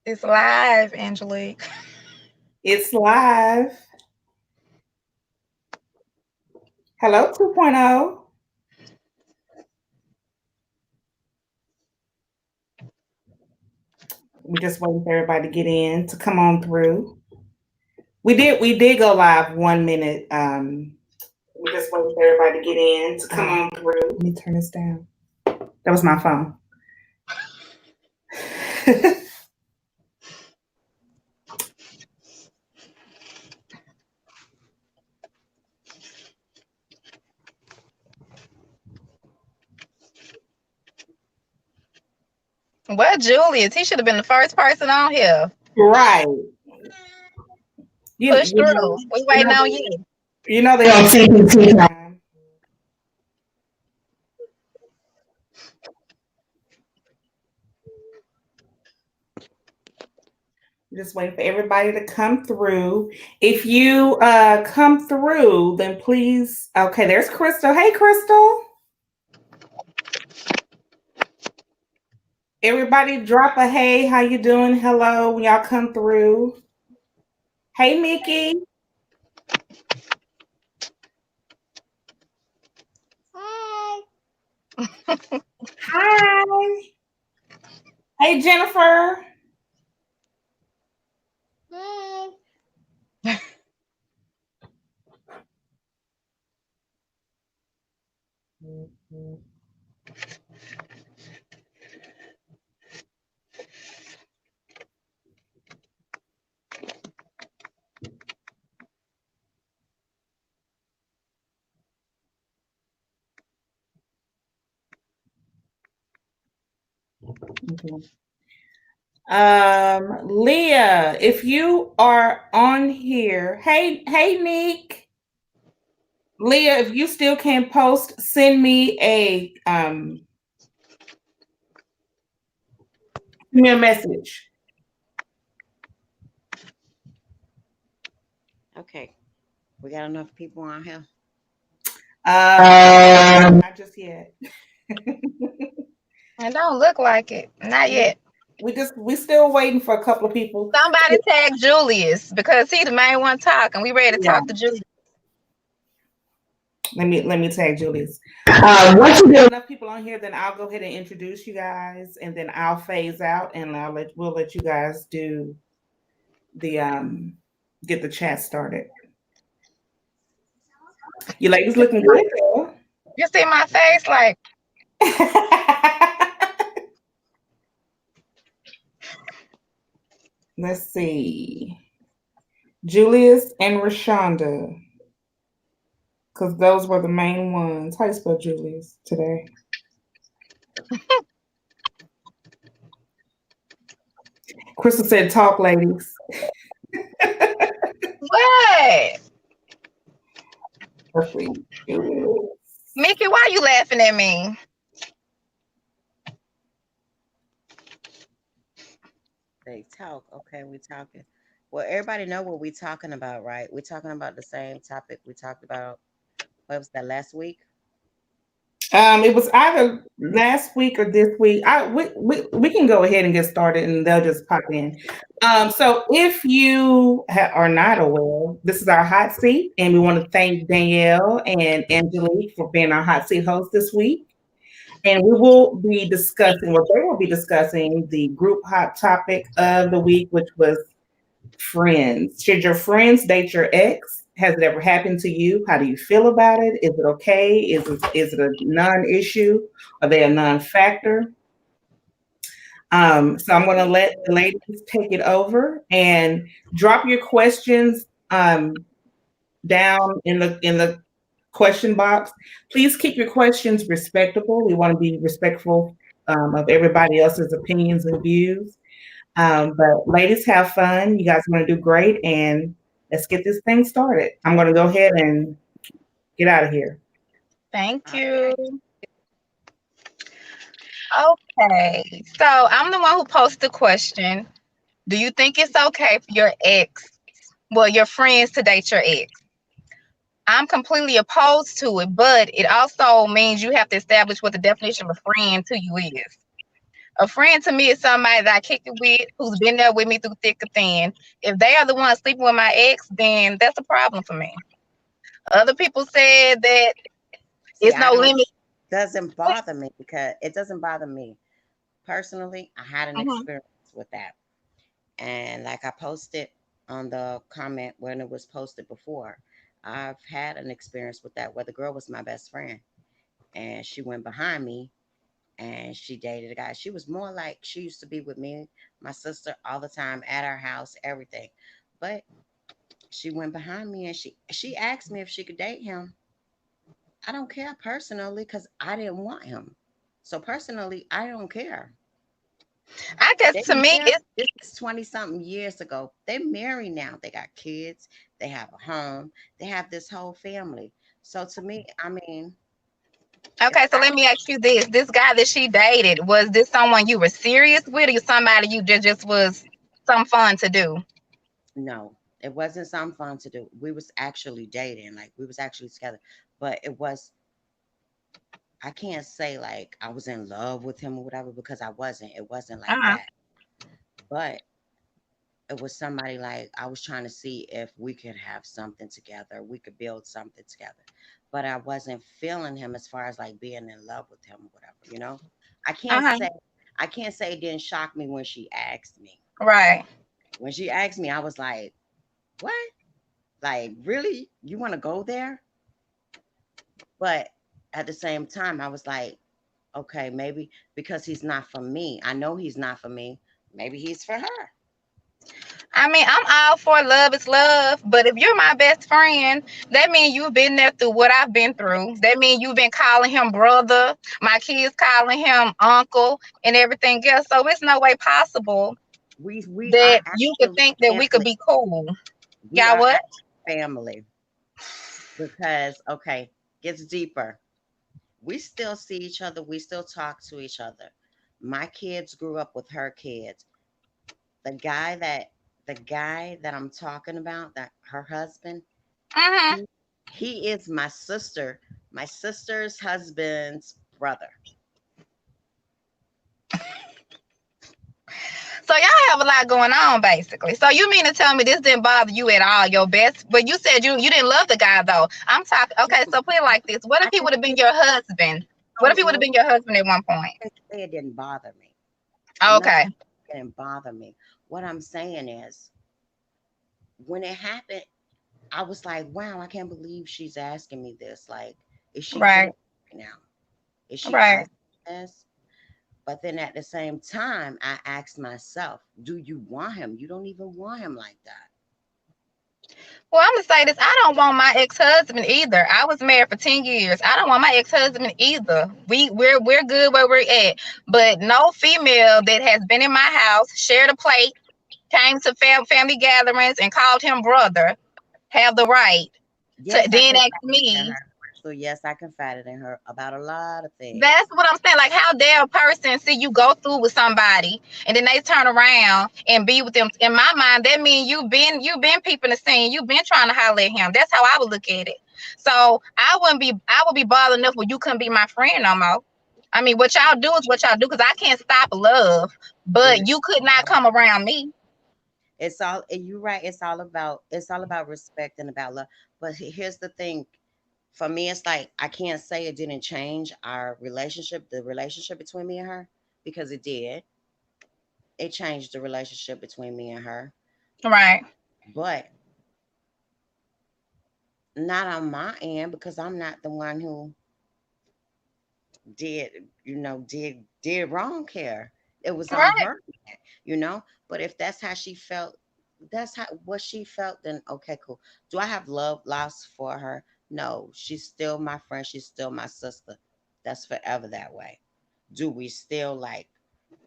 It's live, Angelique. It's live. Hello, 2.0. We're just waiting for everybody to get in to come on through. We did go live 1 minute. We're just waiting for everybody to get in to come on through. Let me turn this down. That was my phone. Well, Julius, he should have been the first person on here. Right. You, Push you through. know, We you waiting know, on you. you know they on CPT time. Just waiting for everybody to come through. If you come through, then please. Okay, there's Crystal. Hey, Crystal. Everybody, drop a hey. How you doing? Hello. When y'all come through. Hey, Mickey. Hi. Hi. Hey, Jennifer. Hi. Okay. Leah, if you are on here, hey, Nick. Leah, if you still can't post, send me a message. Okay, we got enough people on here. Not just yet. It don't look like it. Not we yet. we still waiting for a couple of people. Somebody tag Julius because he the main one talking. We ready to Yeah. talk to Julius. Let me tag Julius. Once you get enough people on here, then I'll go ahead and introduce you guys, and then I'll phase out, and we'll let you guys do the get the chat started. You ladies looking good though. You see my face like Let's see, Julius and Rashonda, because those were the main ones. How you spell Julius today? Crystal said, "Talk, ladies." what? Let's see. Julius. Mickey, why you laughing at me? They talk. Okay, we talking. Well, everybody know what we talking about, right? We're talking about the same topic we talked about. What was that last week? It was either last week or this week. We can go ahead and get started, and they'll just pop in. So if you are not aware, this is our hot seat, and we want to thank Danielle and Angelique for being our hot seat host this week. And we will be discussing, well, they will be discussing the group hot topic of the week, which was friends. Should your friends date your ex? Has it ever happened to you? How do you feel about it? Is it okay? Is it a non-issue? Are they a non-factor? So I'm going to let the ladies take it over and drop your questions down in the question box. Please keep your questions respectable. We want to be respectful of everybody else's opinions and views. But ladies, have fun. You guys are going to do great, and let's get this thing started. I'm going to go ahead and get out of here. Thank All you. right. Okay. So I'm the one who posted the question. Do you think it's okay for your ex, well, your friends to date your ex? I'm completely opposed to it, but it also means you have to establish what the definition of a friend to you is. A friend to me is somebody that I kick it with, who's been there with me through thick or thin. If they are the ones sleeping with my ex, then that's a problem for me. Other people said that See, it's I no don't, limit. doesn't bother me because it doesn't bother me. Personally, I had an Mhm. experience with that. And like I posted on the comment when it was posted before, I've had an experience with that where the girl was my best friend and she went behind me and she dated a guy. She was more like she used to be with me, my sister, all the time at our house, everything. But she went behind me and she asked me if she could date him. I don't care personally because I didn't want him. So personally, I don't care. I guess They to me, married. it's This is 20 something years ago. They married now. They got kids. They have a home. They have this whole family. So to me, I mean, if okay. So I let me ask you this: this guy that she dated, was this someone you were serious with, or somebody you just was some fun to do? no, it wasn't something fun to do. We was actually dating, like we was actually together. But it was I can't say like I was in love with him or whatever because I wasn't. It wasn't like Uh-huh. that. But it was somebody like I was trying to see if we could have something together, we could build something together. But I wasn't feeling him as far as like being in love with him or whatever. I can't Uh-huh. say I can't say it didn't shock me when she asked me. Right. When she asked me, I was like, "What? Like, really? You want to go there?" But at the same time, I was like, "Okay, maybe because he's not for me. I know he's not for me. Maybe he's for her." I mean, I'm all for love is love, but if you're my best friend, that means you've been there through what I've been through. That means you've been calling him brother, my kids calling him uncle, and everything else. So it's no way possible We are that you could actually think that we could family. be cool. We Y'all are what? actually family. Because okay, gets deeper. We still see each other, we still talk to each other. My kids grew up with her kids. The guy that I'm talking about, that her husband, Hmm. he he is my sister's husband's brother. So y'all have a lot going on, basically. So you mean to tell me this didn't bother you at all? Your best, but you said you didn't love the guy though. I'm talking. Okay, so put it like this: what if I he can would have been your husband? What if he would have no, been your husband at one point? I can say it didn't bother me. I'm not Okay. saying it didn't bother me. What I'm saying is when it happened, I was like, wow, I can't believe she's asking me this. Like, is she doing Right. it right now? Is she Right. asking this? But then at the same time, I asked myself, do you want him? You don't even want him like that. Well, I'm gonna say this. I don't want my ex-husband either. I was married for 10 years. I don't want my ex-husband either. We're good where we're at. But no female that has been in my house, shared a plate, came to family gatherings and called him brother, have the right to Yes, I then ask confided in me. her. So yes, I confided in her about a lot of That's things. what I'm saying. Like, how dare a person see you go through with somebody and then they turn around and be with them? In my mind, that means you've been peeping the scene. You've been trying to holler at him. That's how I would look at it. So I would be bothered enough when you couldn't be my friend no more. I mean, what y'all do is what y'all do because I can't stop love, It but you could not come around me. it's all and you're right. It's all about respect and about love. But here's the thing. For me, it's like I can't say it didn't change our relationship, the relationship between me and her, because it did. It changed the relationship between me and her, Right. but not on my end because I'm not the one who did wrong here. It was on Right. her, you know. But if that's how she felt, that's how what she felt. Then okay, cool. Do I have love lost for her? No, she's still my friend. She's still my sister. That's forever that way. Do we still like?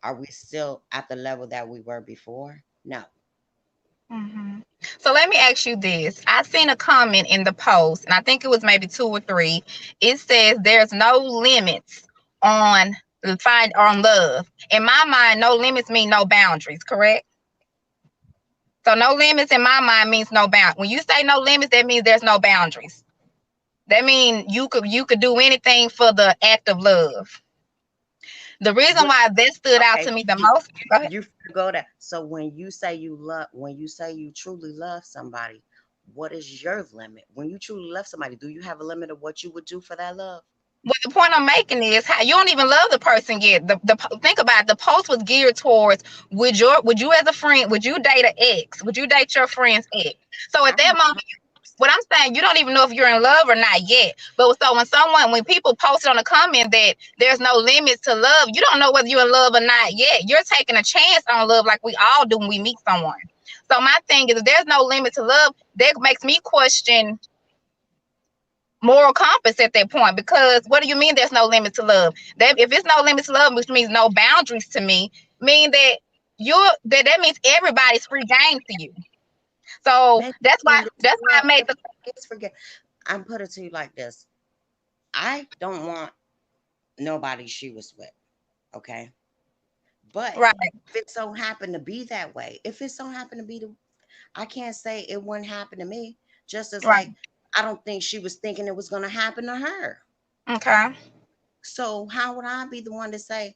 Are we still at the level that we were before? No. Hmm. So let me ask you this. I seen a comment in the post, and I think it was maybe two or three. It says there's no limits on find on love. In my mind, no limits mean no boundaries, correct? So no limits in my mind means no bound. When you say no limits, that means there's no boundaries. That means you could do anything for the act of love. The reason What? why that stood out Okay, to me the most. Go ahead. you go there. So when you say you truly love somebody, what is your limit? When you truly love somebody, do you have a limit of what you would do for that love? Well, the point I'm making is how you don't even love the person yet. Think about it, the post was geared towards would you as a friend would you date an ex? Would you date your friend's ex? So at I that don't. moment, what I'm saying, you don't even know if you're in love or not yet. But so when people posted on the comment that there's no limits to love, you don't know whether you're in love or not yet. You're taking a chance on love like we all do when we meet someone. So my thing is, if there's no limit to love, that makes me question moral compass at that point, because what do you mean there's no limit to love? That if it's no limit to love, which means no boundaries to me, mean that that means everybody's free game to you. So Maybe that's why when this that's why I girl made the is forget. I'm put it to you like this. I don't want nobody she was with. Okay. But right, if it so happened to be that way, if it so happened to be I can't say it wouldn't happen to me. Just as right, like I don't think she was thinking it was gonna happen to her. okay. So how would I be the one to say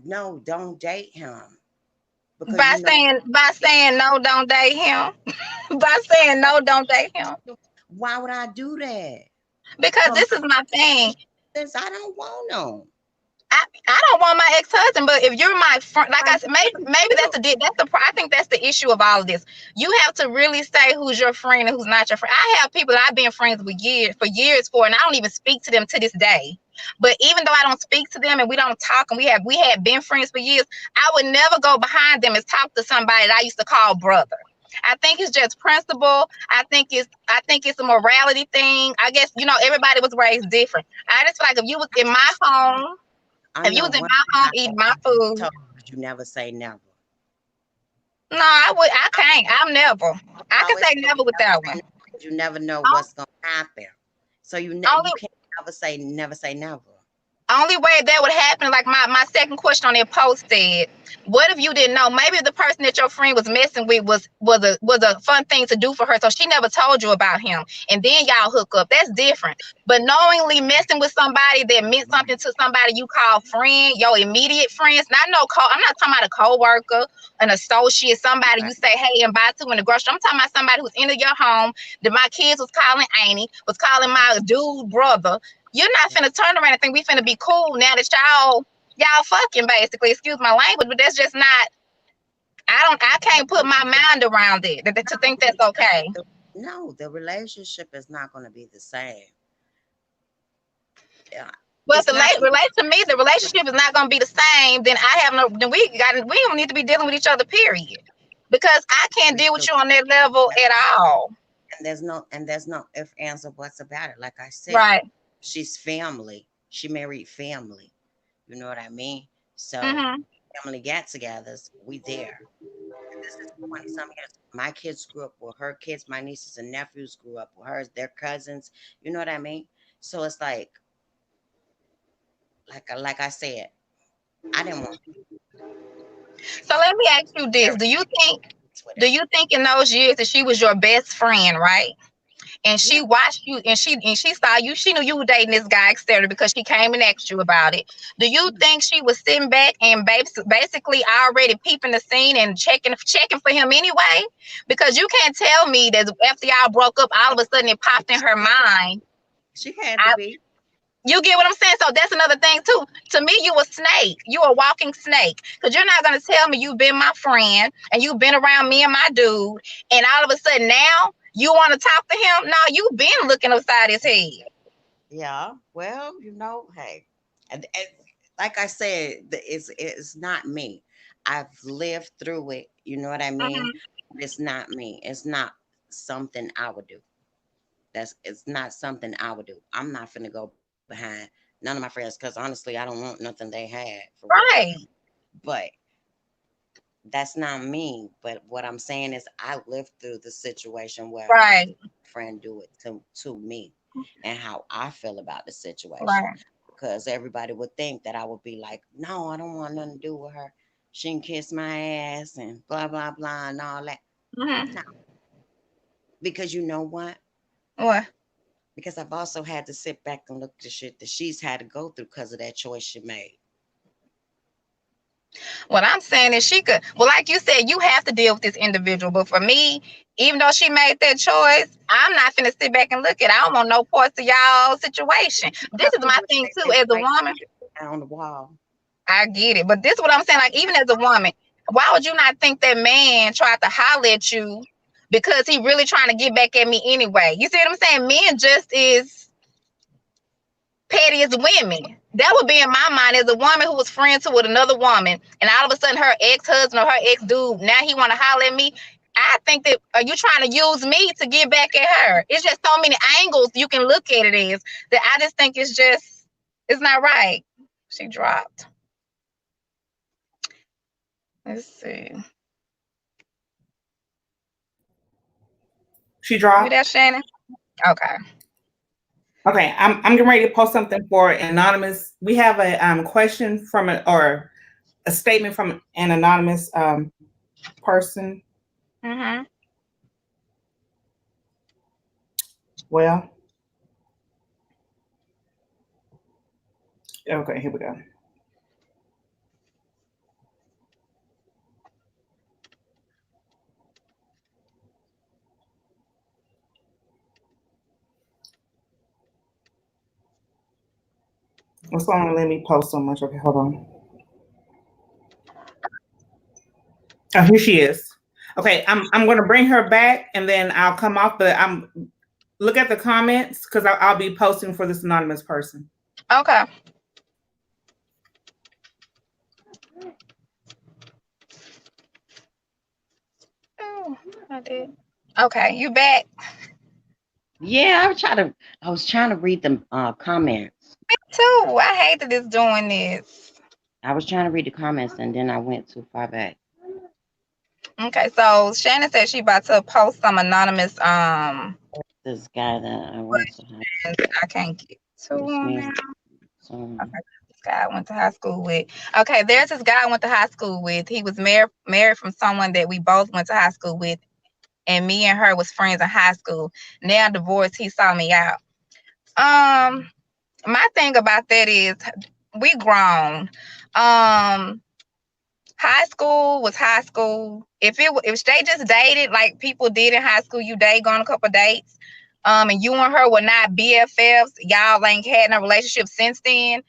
no, don't date him? Because you know By saying no, don't date him. By saying no, don't date him. why would I do that? Because For my this is my thing. since I don't want them. I don't want my ex-husband, but if you're my friend, like I said, maybe I think that's the issue of all of this. You have to really say who's your friend and who's not your friend. I have people that I've been friends with years for, and I don't even speak to them to this day. But even though I don't speak to them and we don't talk, and we had been friends for years, I would never go behind them and talk to somebody that I used to call brother. I think it's just principle. I think it's a morality thing. I guess everybody was raised different. I just feel like if you was in my home, I if you know was in one my thing home I eating my food, told you never say never. no, I can't. I'm never. I can Always say say never with never that say one. never because you never know On- what's gonna happen. So Only you can't never say never. only way that would happen, like my second question on that post said, what if you didn't know? Maybe the person that your friend was messing with was a fun thing to do for her, so she never told you about him, and then y'all hook up. That's different. But knowingly messing with somebody that meant something to somebody you call friend, your immediate friends, not no I'm not talking about a coworker, an associate, somebody Right. you say hey and bye to in the grocery. I'm talking about somebody who's into your home that my kids was calling Annie, was calling my dude brother. You're not finna turn around and think we finna be cool now that y'all fucking basically. Excuse my language, but that's just not. I can't put my mind around it to think that's okay. No, the relationship is not going to be the same. Yeah, But if it's the not. relate to me, the relationship is not gonna be the same. Then I have no. Then we don't need to be dealing with each other. Period. Because I can't deal with you on that level at all. And there's no if ands or buts about it. Like I said, Right. she's family. She married family. You know what I mean? So Mhm. family get-togethers, we there. And this is 20 some years. My kids grew up with her kids. My nieces and nephews grew up with hers. Their cousins. You know what I mean? So it's like I said, I didn't want So let me ask you this: marriage with Do her. you think in those years that she was your best friend, right? And Yeah. she watched you and she saw you, she knew you were dating this guy, etc., because she came and asked you about it. Do you think she was sitting back and basically already peeping the scene and checking for him anyway? Because you can't tell me that after y'all broke up, all of a sudden it popped in her mind. She had to I, be. you get what I'm saying? So that's another thing too. To me, you a snake. You a walking snake. Because you're not gonna tell me you've been my friend and you've been around me and my dude, and all of a sudden now you want to talk to him. No, you've been looking upside his head. Yeah. Well, hey. And like I said, it's not me. I've lived through it. You know what I mean? Mhm. It's not me. It's not something I would do. It's not something I would do. I'm not finna go behind none of my friends because honestly, I don't want nothing they had for real. Right, But that's not me. But what I'm saying is, I lived through the situation where I right, friend do it to me, and how I feel about the situation. right. Because everybody would think that I would be like, no, I don't want nothing to do with her. She can kiss my ass and blah blah blah and all that. Hmm. No, because you know what? What? Because I've also had to sit back and look at the shit that she's had to go through because of that choice she made. What I'm saying is she could, well, like you said, you have to deal with this individual. But for me, even though she made that choice, I'm not finna sit back and look at it. I don't want no parts of y'all situation. This is my thing too, as a woman. On the wall. I get it. But this is what I'm saying. Like, even as a woman, why would you not think that man tried to holler at you because he really trying to get back at me anyway? You see what I'm saying? Men just is petty as women. That would be in my mind as a woman who was friends with another woman, and all of a sudden her ex-husband or her ex-dude, now he want to holler at me. I think that, are you trying to use me to get back at her? It's just so many angles you can look at it as that I just think it's not right. She dropped. Let's see. She You there, dropped. Shannon? Okay. Okay, I'm getting ready to post something for anonymous. We have a question from or a statement from an anonymous person. Mm-hmm. Well, okay, here we go. What's going on? Let me post so much. Okay, hold on. Oh, here she is. Okay, I'm going to bring her back and then I'll come off. But look at the comments because I'll be posting for this anonymous person. Okay. Oh, I did. Okay, you back? Yeah, I was trying to read the comments. Me too. I hate that it's doing this. I was trying to read the comments and then I went too far back. Okay, so Shannon said she about to post some anonymous This guy that I went to questions. I can't get to this him man. now. So Okay, this guy I went to high school with. Okay, there's this guy I went to high school with. He was married from someone that we both went to high school with, and me and her was friends in high school. Now divorced, he saw me out. My thing about that is we grown. High school was high school. If they just dated like people did in high school, you date, go on a couple dates, and you and her were not BFFs, y'all ain't had no relationship since then,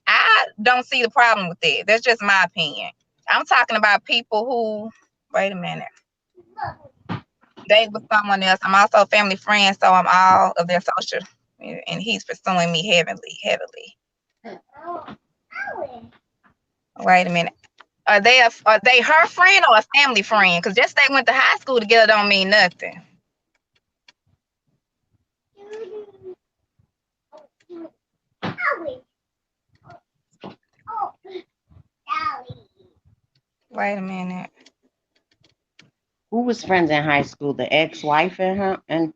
I don't see the problem with that. That's just my opinion. I'm talking about people who, wait a minute, date with someone else. I'm also a family friend, so I'm all of their social, and he's pursuing me heavily. Wait a minute. Are they her friend or a family friend? Because just they went to high school together don't mean nothing. Wait a minute. who was friends in high school? The ex-wife and her and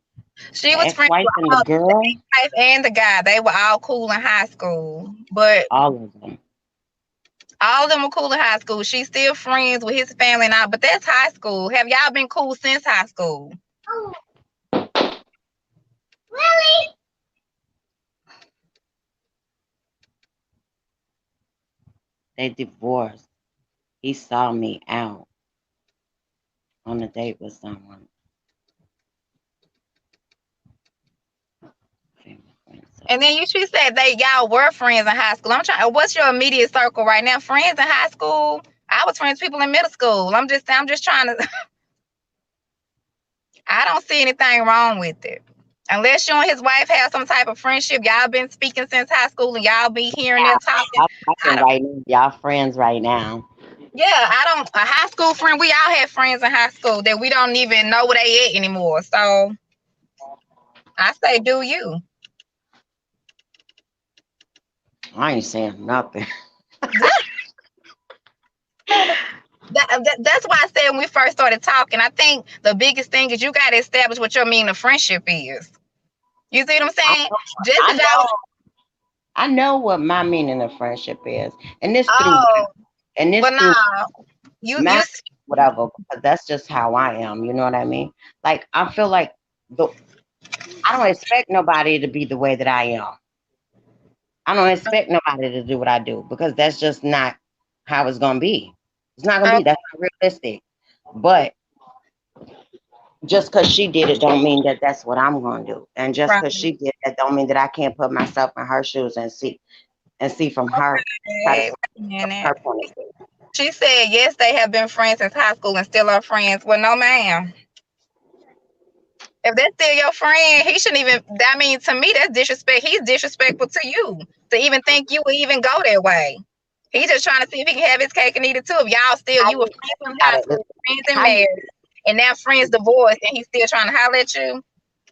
She the was friends ex-wife with and the the girl? wife and the guy. They were all cool in high school, but All of them. all of them were cool in high school. She's still friends with his family and all, but that's high school. Have y'all been cool since high school? They divorced. He saw me out on a date with someone. And then she said y'all were friends in high school. I'm trying. What's your immediate circle right now? Friends in high school? I was friends with people in middle school. I'm just trying to. I don't see anything wrong with it. Unless you and his wife have some type of friendship, y'all been speaking since high school and y'all be hearing them talking. Y'all I talking don't, right now. Y'all friends right now. yeah, I don't, a high school friend, we all had friends in high school that we don't even know where they at anymore. So I say, do you? I ain't saying nothing. That's why I said when we first started talking, I think the biggest thing is you got to establish what your meaning of friendship is. You see what I'm saying? Just I as y'all, know. I know what my meaning of friendship is, and this through oh, and this but through nah, you math, whatever. Because that's just how I am. You know what I mean? Like I feel like the I don't expect nobody to be the way that I am. I don't expect nobody to do what I do because that's just not how it's gonna be. It's not gonna Okay, be. That's not realistic. But just because she did it, don't mean that that's what I'm gonna do. And just right. because she did that, don't mean that I can't put myself in her shoes and see from her try to Okay, see wait a from her minute. point of view. She said yes, they have been friends since high school and still are friends. Well, no, ma'am. If that's still your friend, he shouldn't even. I mean, to me, that's disrespect. He's disrespectful to you to even think you would even go that way. He's just trying to see if he can have his cake and eat it too. If y'all still, How you were you friends in got high it? school, Listen, friends and how you? married, and now friends divorced, and he's still trying to holler at you.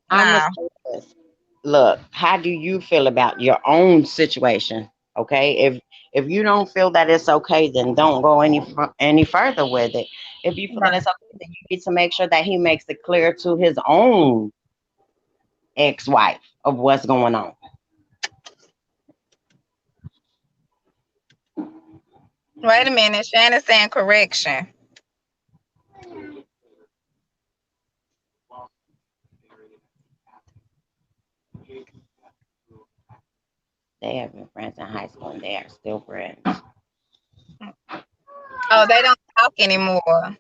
I'm gonna Nah. say this. Look, how do you feel about your own situation? Okay, if you don't feel that it's okay, then don't go any further with it. If you feel that Right. it's okay, then you need to make sure that he makes it clear to his own ex-wife of what's going on. Wait a minute. Shannon's saying correction. They have been friends in high school and they are still friends. Oh, they don't talk anymore.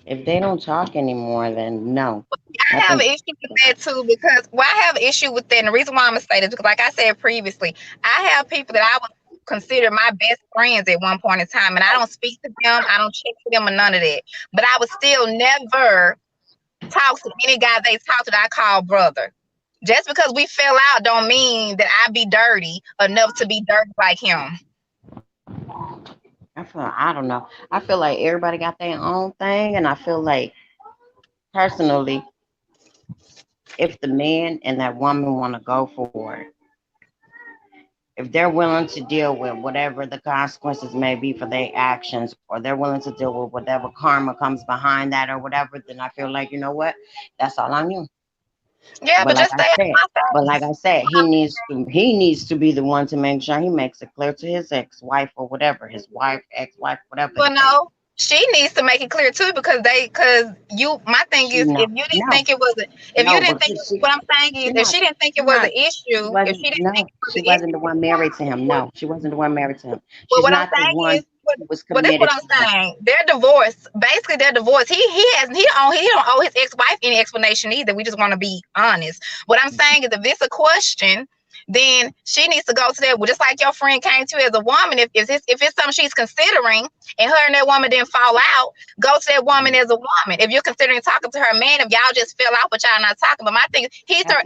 If they don't talk anymore, then no. I I have think an issue with that too because I have an issue with that, and the reason why I'm gonna say this because, like I said previously, I have people that I would consider my best friends at one point in time, and I don't speak to them, I don't check for them, or none of that. But I would still never talk to any guy they talk to that I call brother. Just because we fell out, don't mean that I be dirty enough to be dirty like him. I don't know. I feel like everybody got their own thing, and I feel like personally, if the man and that woman want to go for it, if they're willing to deal with whatever the consequences may be for their actions, or they're willing to deal with whatever karma comes behind that or whatever, then I feel like, you know what, that's all on you. Yeah, But but like just I stay out said, of my face. he needs to be the one to make sure he makes it clear to his ex-wife or whatever, his wife, ex-wife, whatever the Well, case. no, she needs to make it clear too because you. My thing She is, no, no, if you no, didn't think because she what I'm saying is, she if not she didn't think it she was not an she issue, if wasn't she didn't think no, it was she an wasn't the issue, one married to him. No, she wasn't the one married to him. well, She's what I'm not the saying one is, what, who was well, this is what committed I'm to him. saying. They're divorced. Basically, they're divorced. He don't owe his ex-wife any explanation either. We just want to be honest. What I'm saying is, if it's a question, then she needs to go to that. Well, just like your friend came to you as a woman, if it's something she's considering, and her and that woman didn't fall out, go to that woman as a woman. If you're considering talking to her man, if y'all just fell out, but y'all not talking. But my thing is, he's her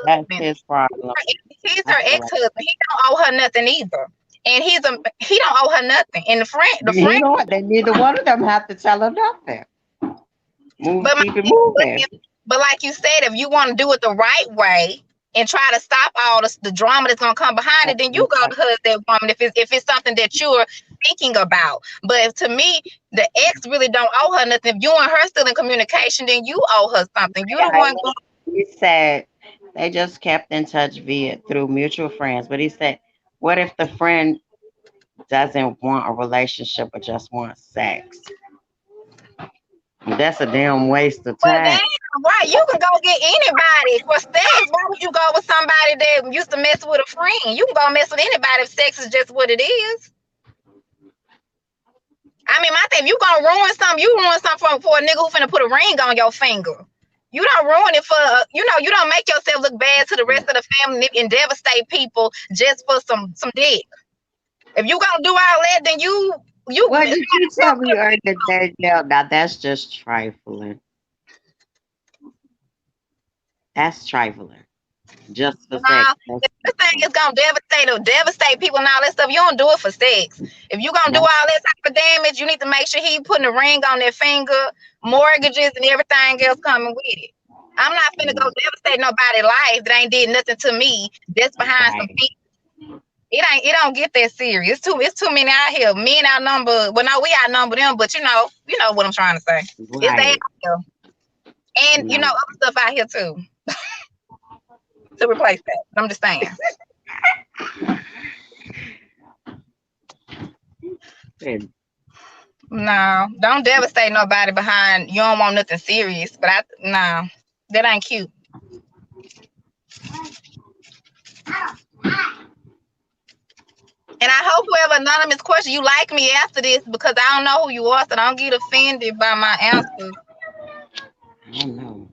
That's ex-husband. his problem. He's I her feel like ex-husband. He don't owe her nothing either. And he don't owe her nothing. And the he friend, don't. They neither one of them have to tell her nothing. Move, but my keep it thing, moving. but like you said, if you want to do it the right way and try to stop all the drama that's gonna come behind it, then you go to her that woman if it's something that you're thinking about. But to me, the ex really don't owe her nothing. If you and her still in communication, then you owe her something. You the I one know. going. He said they just kept in touch via through mutual friends. But he said, what if the friend doesn't want a relationship but just wants sex? That's a damn waste of Well, time. damn, right. You can go get anybody for sex. Why would you go with somebody that used to mess with a friend? You can go mess with anybody if sex is just what it is. I mean, my thing, if you gonna ruin something, you ruin something for a nigga who finna put a ring on your finger. You don't ruin it for, you don't make yourself look bad to the rest of the family and devastate people just for some dick. If you gonna do all that, then you What did you tell me earlier, Danielle? Now that's just trifling. That's trifling. Just for sex. nah, That's if this thing is trifling. gonna devastate people and all that stuff, you don't do it for sex. If you gonna do No, all that type of damage, you need to make sure he putting a ring on their finger, mortgages and everything else coming with it. I'm not finna go no, devastate nobody's life that ain't did nothing to me just behind some right, feet. It don't get that serious. It's too many out here. Men outnumber, well, no, we outnumber them, but you know what I'm trying to say. It's they out right. here. And No. other stuff out here too to replace that. I'm just saying. And No, don't devastate nobody behind. You don't want nothing serious, but no, that ain't cute. And I hope whoever anonymous question you like me after this because I don't know who you are, so don't get offended by my answers. I don't know.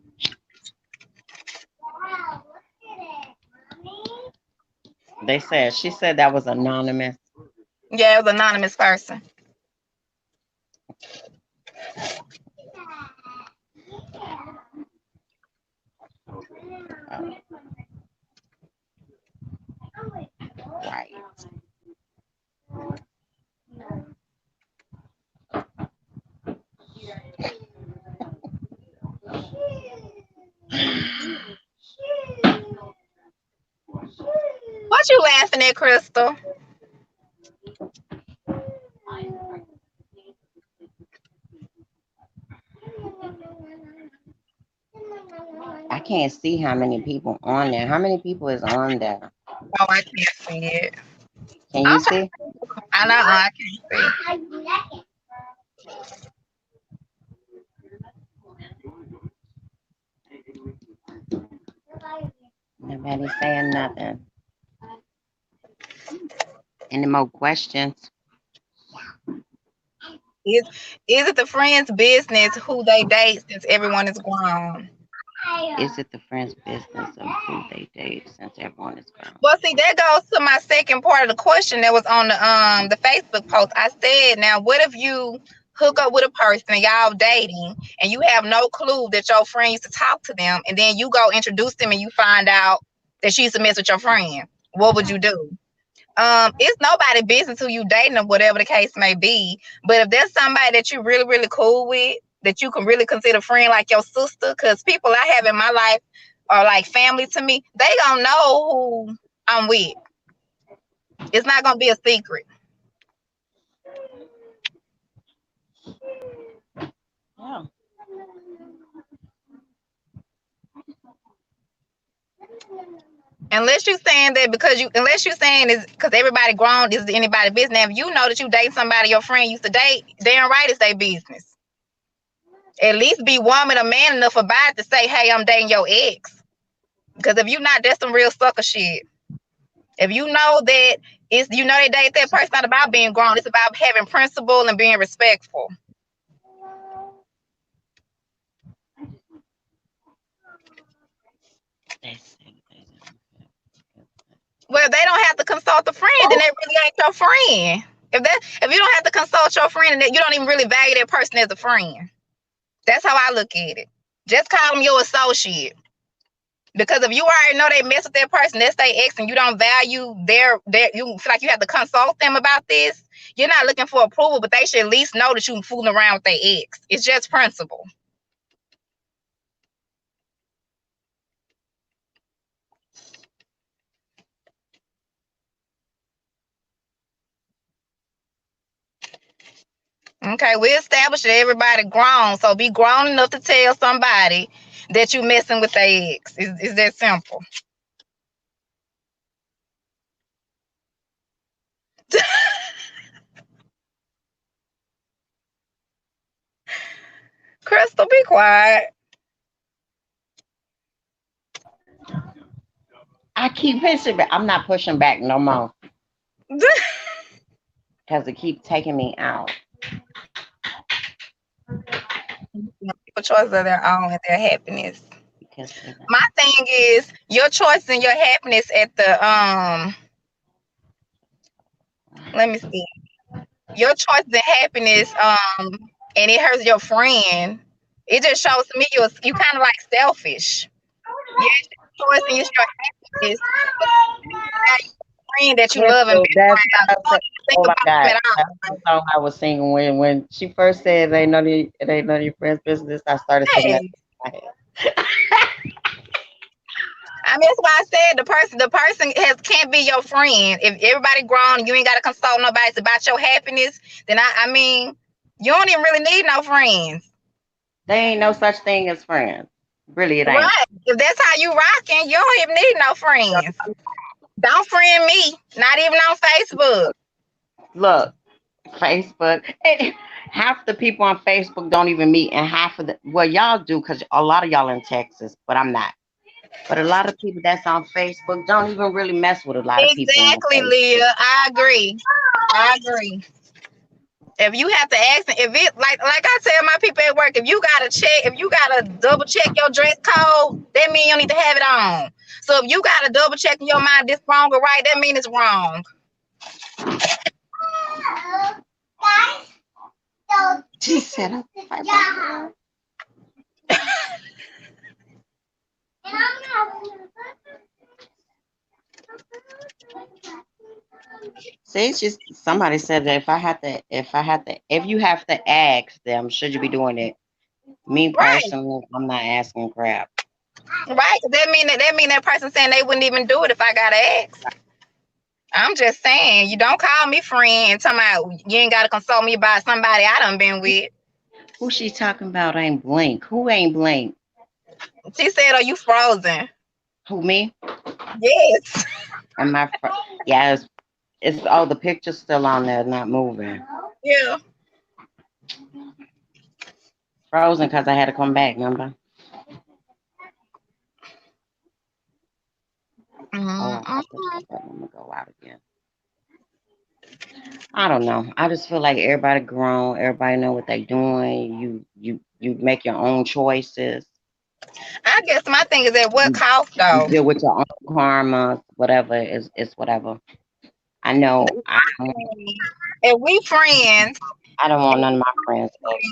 She said that was anonymous. Yeah, it was an anonymous person. Oh, right. What you laughing at, Crystal? I can't see how many people on there. How many people is on there? Oh, I can't see it. Can you I'm see? trying. I know I can't see. Nobody's saying nothing. Any more questions? Is is it the friend's business who they date since everyone is grown? Is it the friend's business of who they date since everyone is grown? Well, see, that goes to my second part of the question that was on the Facebook post. I said, now what if you hook up with a person and y'all dating and you have no clue that your friend used to talk to them, and then you go introduce them and you find out that she used to mess with your friend? What would you do? It's nobody business who you dating or whatever the case may be. But if there's somebody that you really, really cool with, that you can really consider friend like your sister, because people I have in my life are like family to me, they gonna know who I'm with. It's not gonna be a secret. Yeah. Unless you saying is because everybody grown, is anybody business. Now, if you know that you date somebody your friend used to date, damn right it's their business. At least be woman or man enough about it to say, hey, I'm dating your ex. Because if you not, that's some real sucker shit. If you know that they date that person, not about being grown, it's about having principle and being respectful. Well, they don't have to consult the friend, then they really ain't your friend. If you don't have to consult your friend and that you don't even really value that person as a friend. That's how I look at it. Just call them your associate. Because if you already know they mess with that person, that's their ex, and you don't value their you feel like you have to consult them about this, you're not looking for approval, but they should at least know that you fooling around with their ex. It's just principle. Okay, we established that everybody grown, so be grown enough to tell somebody that you messing with their ex. Is that simple? Crystal, be quiet. I keep pushing back. I'm not pushing back no more because it keeps taking me out. People choice of their own and their happiness. Because My thing is your choice and your happiness at the let me see. Your choice and happiness, and it hurts your friend. It just shows to me you kind of like selfish. Yeah, it's your choice and it's your happiness, but you value your friend that you love and Crystal, been that's around. You don't even think oh my about them God. at That's all. the song I was singing when she first said it ain't none of your friends' business. I started singing that Hey, in my head. I mean, that's why I said the person can't be your friend. If everybody grown, you ain't got to consult nobody. It's about your happiness. Then I mean, you don't even really need no friends, There ain't no such thing as friends. Really, it ain't. right? If that's how you rocking, you don't even need no friends. Don't friend me, not even on Facebook. Look, Facebook. Half the people on Facebook don't even meet, and half of the well, y'all do because a lot of y'all in Texas, but I'm not. But a lot of people that's on Facebook don't even really mess with a lot of people on Exactly, Facebook. Leah. I agree. I agree. If you have to ask, if it like I tell my people at work, if you gotta double check your dress code, that means you don't need to have it on. So if you gotta double check in your mind this wrong or right, that means it's wrong. She said, see, it's just somebody said that if you have to ask them, should you be doing it? Me Right, personally, I'm not asking crap. right. That person saying they wouldn't even do it if I gotta ask. I'm just saying, you don't call me friend and tell me you ain't gotta consult me about somebody I done been with. Who she talking about ain't Blink? Who ain't Blink? She said, "Are you frozen?" Who me? Yes. And my yeah, it's oh the picture's still on there, not moving. Yeah. Frozen because I had to come back. Remember? Oh, I pushed Mm-mm. that button. I'm gonna go out again. I don't know. I just feel like everybody grown. Everybody know what they doing. You make your own choices. I guess my thing is at what You cost you though? deal with your own karma. Whatever is whatever. I know. That's my thing. If we friends I don't want none of my friends ex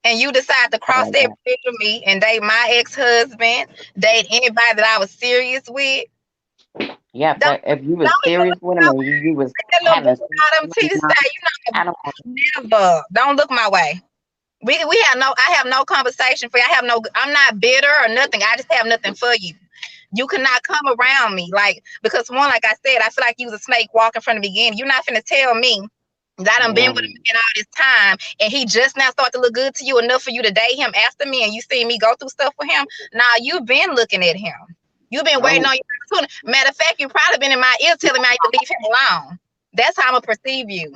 and you decide to cross like that that. bridge with me and date my ex-husband, date anybody that I was serious with, Yeah, don't if you was don't even serious look with him my and you was way. That little having book sex out them with him, titties say, I don't. never. Don't look my way. We have no I have no conversation for you. I'm not bitter or nothing. I just have nothing for you. You cannot come around me. Like, because one, like I said, I feel like you was a snake walking from the beginning. You're not finna tell me that I done been Yeah. with a man all this time and he just now start to look good to you enough for you to date him after me and you see me go through stuff with him. Nah, you've been looking at him. You've been waiting Oh, on your opportunity. Matter of fact, you probably been in my ear telling me I need to leave him alone. That's how I'm gonna perceive you.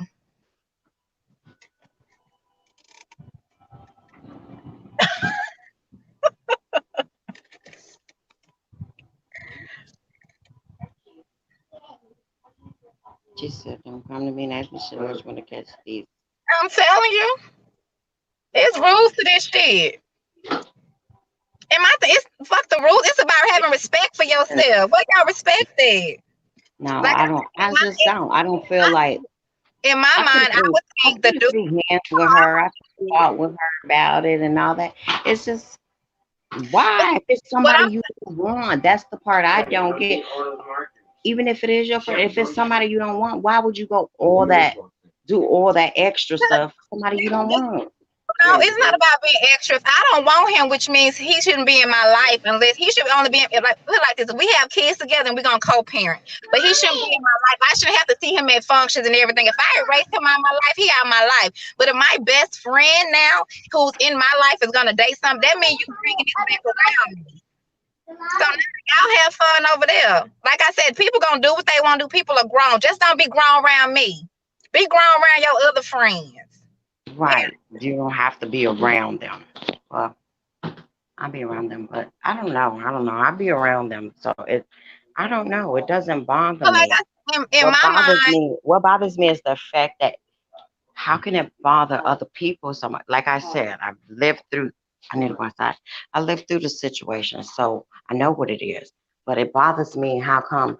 she said, "Don't come to me and ask me so much when to catch these." I'm telling you, it's rules to this shit. And my thing, it's fuck the rules. It's about having respect for yourself. What y'all respect it? No, Like I I don't. said, I just don't. I don't feel like in my I could mind, have I threw. would I think the could have dude. threw hands with her. I could have fought with her about it and all that. It's just why if it's But somebody you don't want. That's the part I don't get. Even if it is your friend, if it's somebody you don't want, why would you go all that, do all that extra stuff for somebody you don't I'm want? no, it's not about being extra. If I don't want him, which means he shouldn't be in my life unless he should only be in, like put it like this. If we have kids together and we're gonna co-parent, but he shouldn't be in my life. I shouldn't have to see him at functions and everything. If I erase him out of my life, he out of my life. But if my best friend now, who's in my life, is gonna date something, that means you bringing this back around me. So now y'all have fun over there. Like I said, people gonna do what they want to do. People are grown. Just don't be grown around me. Be grown around your other friends. Right. You don't have to be around them. Well, I'll be around them, but I don't know. I don't know. I'll be around them. So I don't know. It doesn't bother So like me. in my mind, What bothers me is the fact that how can it bother other people so much? Like I said, I've lived through, I need to go outside. I lived through the situation, so I know what it is. But it bothers me. How come?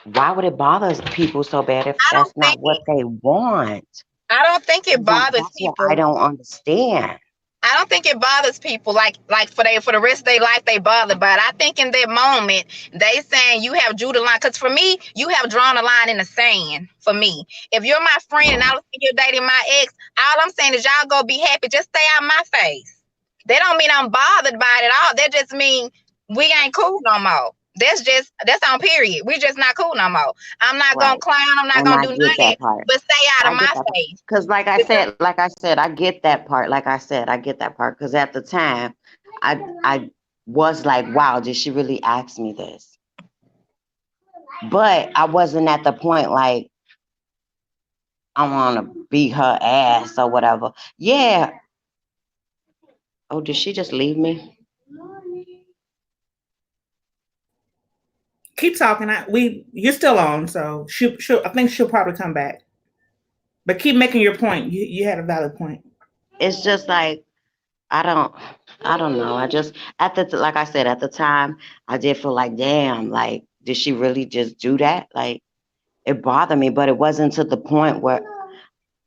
Why would it bother people so bad if I don't that's think not what they want? I don't think it bothers That's what I people. don't understand. I don't think it bothers people like for the rest of their life they bother. But I think in that moment they saying you have drew the line. Cause for me, you have drawn a line in the sand. For me, if you're my friend and I don't think you're dating my ex, all I'm saying is y'all go be happy. Just stay out my face. That don't mean I'm bothered by it at all. That just mean we ain't cool no more. That's on period. We just not cool no more. I'm not gonna Right. clown. I'm not And gonna I do none get of that. that part. But stay out of I my get that part. face. Because Because like I said, I get that part. Like I said, I get that part. Because at the time, I was like, wow, did she really ask me this? But I wasn't at the point like I want to beat her ass or whatever. Yeah. Oh, did she just leave me? keep talking. You're still on, so I think she'll probably come back. But keep making your point. You had a valid point. It's just like I don't I don't know. I just at the like I said at the time I did feel like damn, like did she really just do that? Like it bothered me, but it wasn't to the point where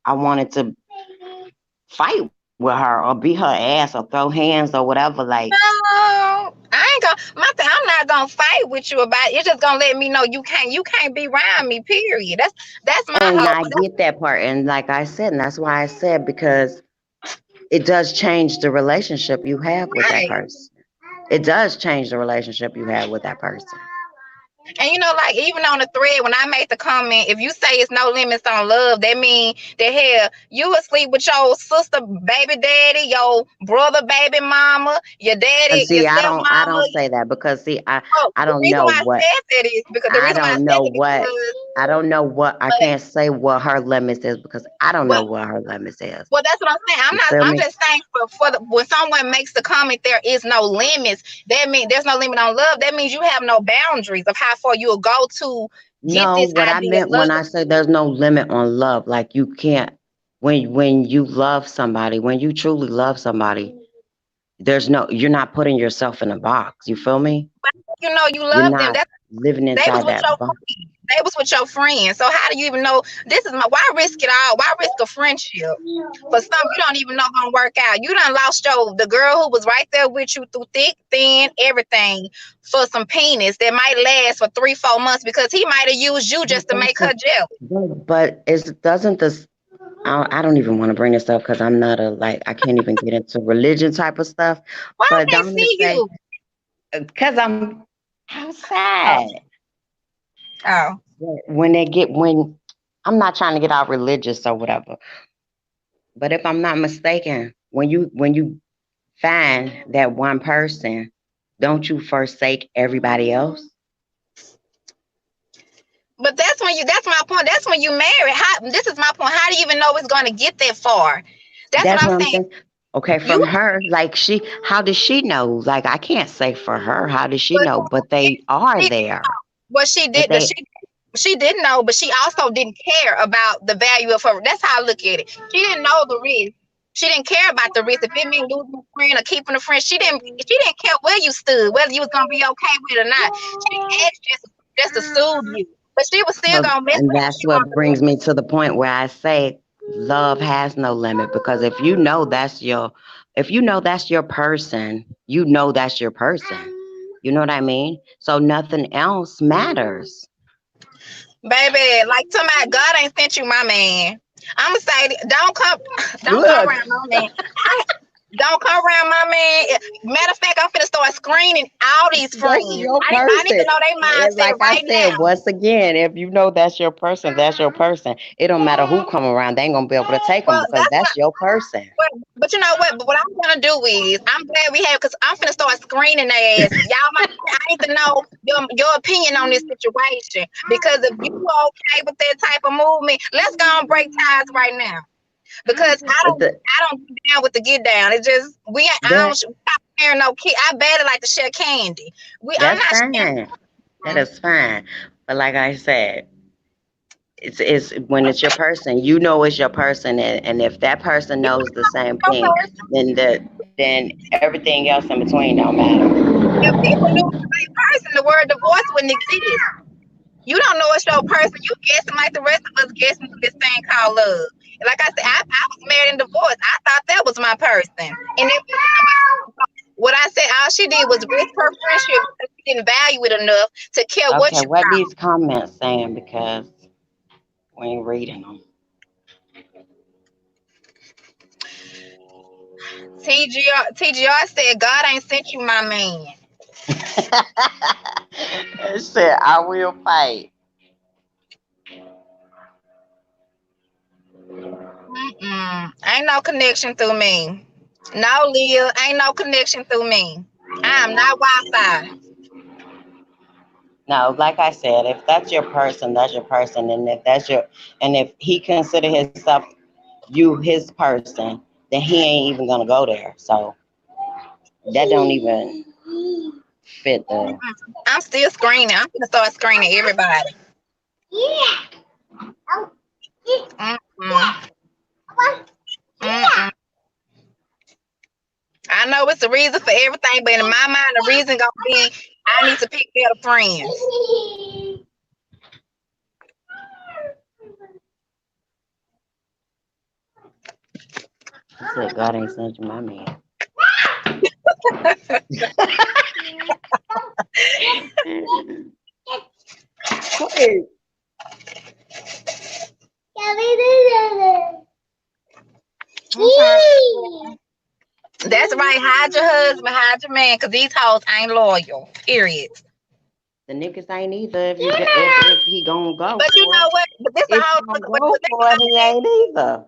I wanted to fight with her or beat her ass or throw hands or whatever. Like, No, I ain't gonna. I'm not gonna fight with you about it. You're just gonna let me know you can't be around me. Period. That's my and whole. I get that part. And like I said, and that's why I said because it does change the relationship you have with that Right. person. It does change the relationship you have with that person. And like even on the thread, when I made the comment, if you say it's no limits on love, that mean that hell, you asleep with your sister, baby daddy, your brother, baby mama, your And daddy, your see, I stepmama. don't say that because see, Oh, I the don't reason know why I what said that is because the I reason why I don't said know it what because I don't know what I but can't say what her limits is because I don't know well, what her limits is. well that's what I'm saying. You feel I'm me? just saying when someone makes the comment there is no limits, that means there's no limit on love. That means you have no boundaries of how far you'll go to get No, this what I idea of meant love. when I said there's no limit on love, like you can't when you love somebody, when you truly love somebody, there's no you're not putting yourself in a box. You feel me? You You're love them. not living They was inside with that your box. friends. They was with your friends. So how do you even know this is why risk it all? Why risk a friendship for something you don't even know gonna work out? You done lost the girl who was right there with you through thick, thin, everything for some penis that might last for 3, 4 months because he might have used you But just to make that's her a, jealous. but it doesn't this I don't even want to bring this up because I'm not a like I can't even get into religion type of stuff. Why I But can't don't it see say you? because I'm Oh, outside oh. when they get when I'm not trying to get out religious or whatever. But if I'm not mistaken, when you find that one person, don't you forsake everybody else? But that's my point. That's when you marry. This is my point. How do you even know it's gonna get that far? That's what That's I'm what I'm saying. saying. Okay, You from her, like how does she know? Like I can't say for her, how does she but know? But they are she, there. well she But did the they she didn't know, but she also didn't care about the value of her. That's how I look at it. She didn't know the risk. She didn't care about the risk. If it meant losing a friend or keeping a friend, she didn't care where you stood, whether you was gonna be okay with it or not. She asked just to soothe you. But she was still so gonna mess and with you. that's She what wanted brings me to the point where I say love has no limit because if you know that's your person, you know that's your person. You know what I mean? So nothing else matters. baby, like somebody God ain't sent you my man. I'ma say don't come Look, around my man. Don't come around my man. Matter of fact, I'm finna start screening all these that's friends. your I need to person. know their And mindset like I right said, now. once again, if you know that's your person, that's your person. It don't matter who come around, they ain't gonna be able to take them Well, because that's that's your person. but you know what? But what I'm gonna do is I'm glad we have because I'm finna start screening their asses. I need to know your opinion on this situation because if you okay with that type of movement, let's go and break ties right now. Because The- I don't get down with the get down. It's just I that don't stop sharing no kid. I barely like to share candy. I'm that's not fine. That sharing. is fine. But like I said, it's when it's your person, you know it's your person, and if that person knows the same thing, then everything else in between don't matter. If people knew the same person, the word divorce wouldn't exist. You don't know it's your person. You guessing like the rest of us guessing through this thing called love. And like I said, I was married and divorced. I thought that was my person. And then what I said, all she did was risk her friendship because she didn't value it enough to care what Okay, you what thought. these comments saying because we ain't reading them. TGR said, God ain't sent you my man. It said, I will fight. Ain't no connection through me. No, Leah, ain't no connection through me. I am not Wi-Fi. No, like I said, if that's your person, that's your person. And if he consider himself you his person, then he ain't even gonna go there. So that don't even fit the. I'm still screening. I'm gonna start screening everybody. Mm-mm. Mm-mm. I know it's a reason for everything, but in my mind, the reason gonna be I need to pick better friends. He said God ain't sent you my man. Wait. That's right. Hide your husband, hide your man, cause these hoes ain't loyal. Period. The niggas ain't either. If he gonna go But you for it, know what? But this a if whole. he gonna But go they for it, he ain't either.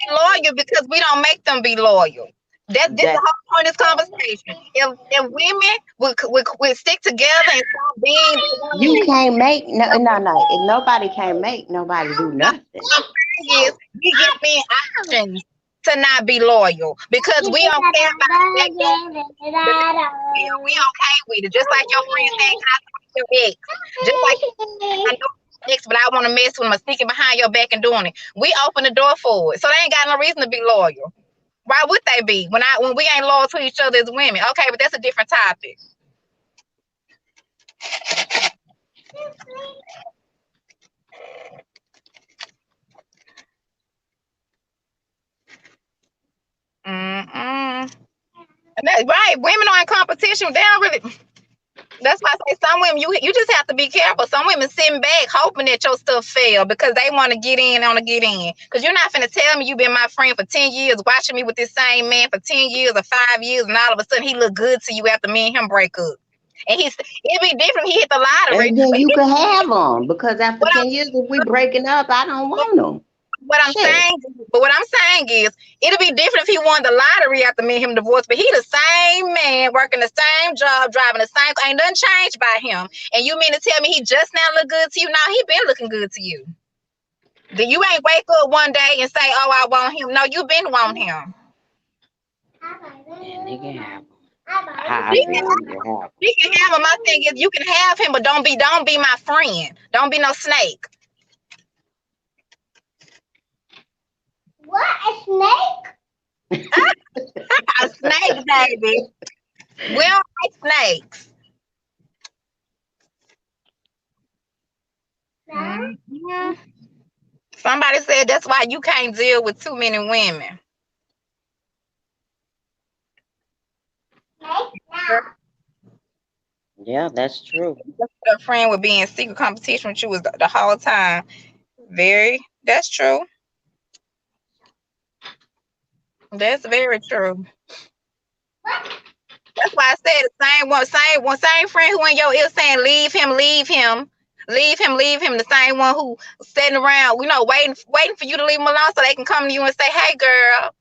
be loyal because we don't make them be loyal. This the That whole point of this conversation. If women would stick together and stop being the you woman, can't make no. Nobody can't make nobody do nothing. is we give men options to not be loyal because we don't care about that. We okay with it. Just like your friend said, can I talk to your ex? Just like I know your ex, but I want to mess with him, sneaking behind your back and doing it. We open the door for it, so they ain't got no reason to be loyal. Why would they be when we ain't loyal to each other as women? Okay, but that's a different topic. Mm-mm. And that's right. Women are in competition. They don't really. That's why I say some women you just have to be careful. Some women sitting back hoping that your stuff fail because they want to get in on to get in. Because you're not finna tell me you've been my friend for 10 years, watching me with this same man for 10 years or 5 years, and all of a sudden he look good to you after me and him break up. And it'd be different if he hit the lottery. And then But you can have them because after what 10 years, if we breaking up, I don't want them. what I'm Shit. saying, but what I'm saying is, it'll be different if he won the lottery after me and him divorced. But he the same man, working the same job, driving the same. Ain't nothing changed by him. And you mean to tell me he just now look good to you? No, he been looking good to you. Then you ain't wake up one day and say, "Oh, I want him." No, you been want him. And they can have them. How I He feel can, you can have he can have him. My thing is, you can have him, but don't be my friend. Don't be no snake. What? A snake? A snake, baby. We don't like snakes. Mhm. Somebody said that's why you can't deal with too many women. Yeah, that's true. Your friend would be in secret competition with you was the whole time. That's true. That's very true. That's why I said the same friend who in your ear saying leave him, leave him, leave him, leave him. The same one who sitting around, waiting for you to leave him alone so they can come to you and say, "Hey, girl,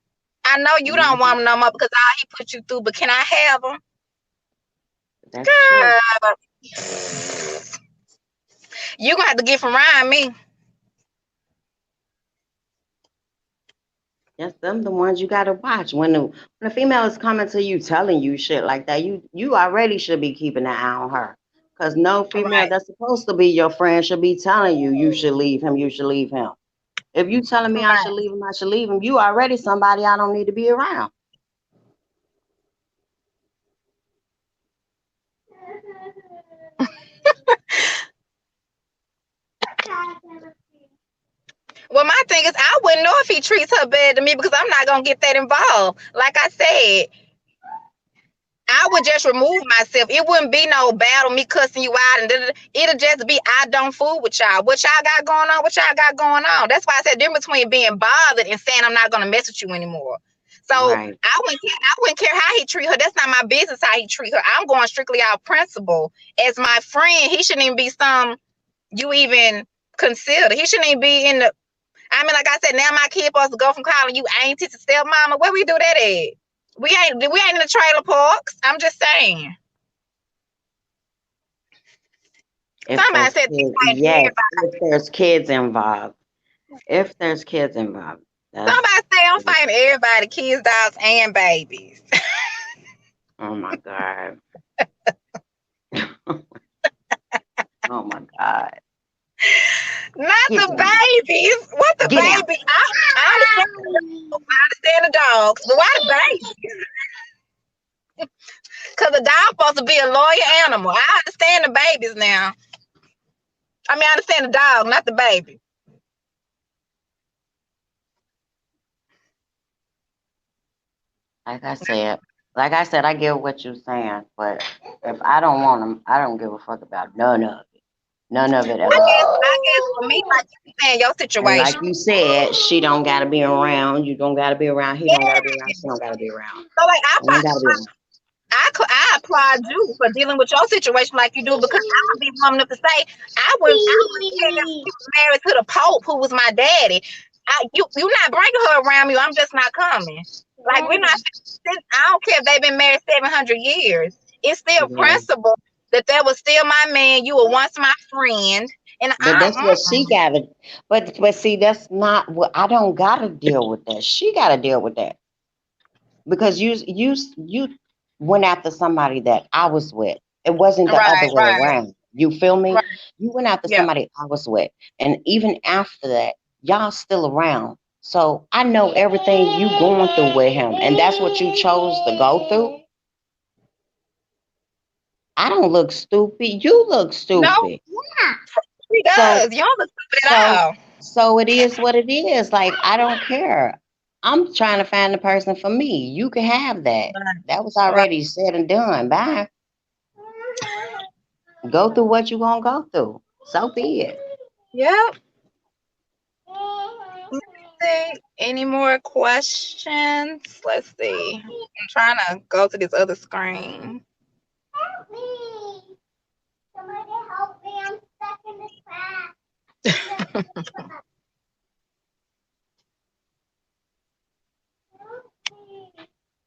I know you don't want him no more because all he put you through, but can I have him?" That's true. Girl, you gonna have to get from around me. Yes, them the ones you gotta watch. When a female is coming to you telling you shit like that, you already should be keeping an eye on her. Cause no female Right, that's supposed to be your friend should be telling you you should leave him, you should leave him. If you telling me I right. should leave him, I should leave him, you already somebody I don't need to be around. Well, my thing is, I wouldn't know if he treats her bad to me because I'm not gonna get that involved. Like I said, I would just remove myself. It wouldn't be no battle, me cussing you out, and it'll just be I don't fool with y'all. What y'all got going on? What y'all got going on? That's why I said the difference between being bothered and saying I'm not gonna mess with you anymore. So Right. I wouldn't care how he treat her. That's not my business how he treat her. I'm going strictly out principle. As my friend, he shouldn't even be some you even consider. He shouldn't even be in the. I mean, like I said, now my kid supposed to go from calling you auntie to stepmama. Where we do that at? We ain't in the trailer parks. I'm just saying. If Somebody there's said they kids, fighting yes, everybody. if there's kids involved. If there's kids involved, that's Somebody say I'm fighting everybody, kids, dogs, and babies. oh my God. Oh my God. Not Get the down. babies. What the Get down. baby? I understand the dogs, but why the baby? Because the dog supposed to be a loyal animal. I understand the babies now. I mean, I understand the dog, not the baby. Like I said, I get what you're saying, but if I don't want them, I don't give a fuck about none of it. None of it at all. I guess for me, like you saying, your And like situation. you said, she don't gotta be around. You don't gotta be around. He Yeah. don't gotta be around. She don't gotta be around. So like They don't gotta be around. I applaud you for dealing with your situation like you do because I would be woman enough to say I wouldn't care if she was married to the Pope who was my daddy. You not bringing her around me. I'm just not coming. Like we're not. I don't care if they've been married 700 years. It's still Yeah. principle that was still my man. You were once my friend, and But that's what she gotta. But see, that's not what I don't gotta deal with that. She gotta deal with that because you went after somebody that I was with. It wasn't the other way around. You feel me? right. You went after Yeah. somebody I was with, and even after that, y'all still around. So I know everything you going through with him, and that's what you chose to go through. I don't look stupid. You look No, stupid. she So does. You don't look stupid at so all. so it is what it is. Like I don't care. I'm trying to find the person for me. You can have that. That was Right. already said and done. Bye. Go through what you gonna go through. So be it. Yep. See, any more questions? Let's see. I'm trying to go to this other screen. Help me. Somebody help me. I'm stuck in the trap. Help me.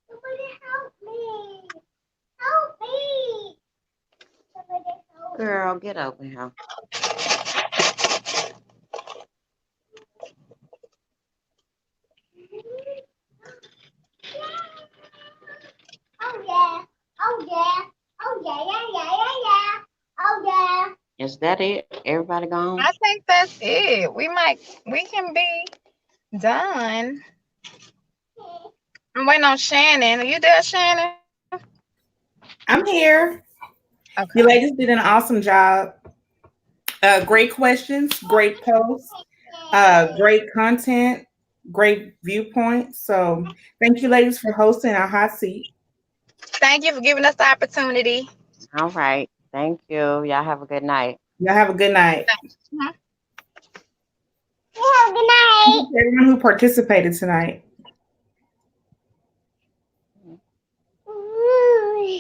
Somebody help me. Help me. Somebody help me. Girl, get over here. Oh yeah. Oh yeah. Oh yeah, yeah, yeah, yeah, yeah. Oh yeah. Is that it? Everybody gone? I think that's it. We can be done. I'm waiting on Shannon. Are you there, Shannon? I'm here. Okay. You ladies did an awesome job. Great questions, great posts, great content, great viewpoints. So thank you, ladies, for hosting our hot seat. Thank you for giving us the opportunity. All right. Thank you. Y'all have a good night. Y'all have a good night. Mhm. Yeah, good night. Thank you to everyone who participated tonight.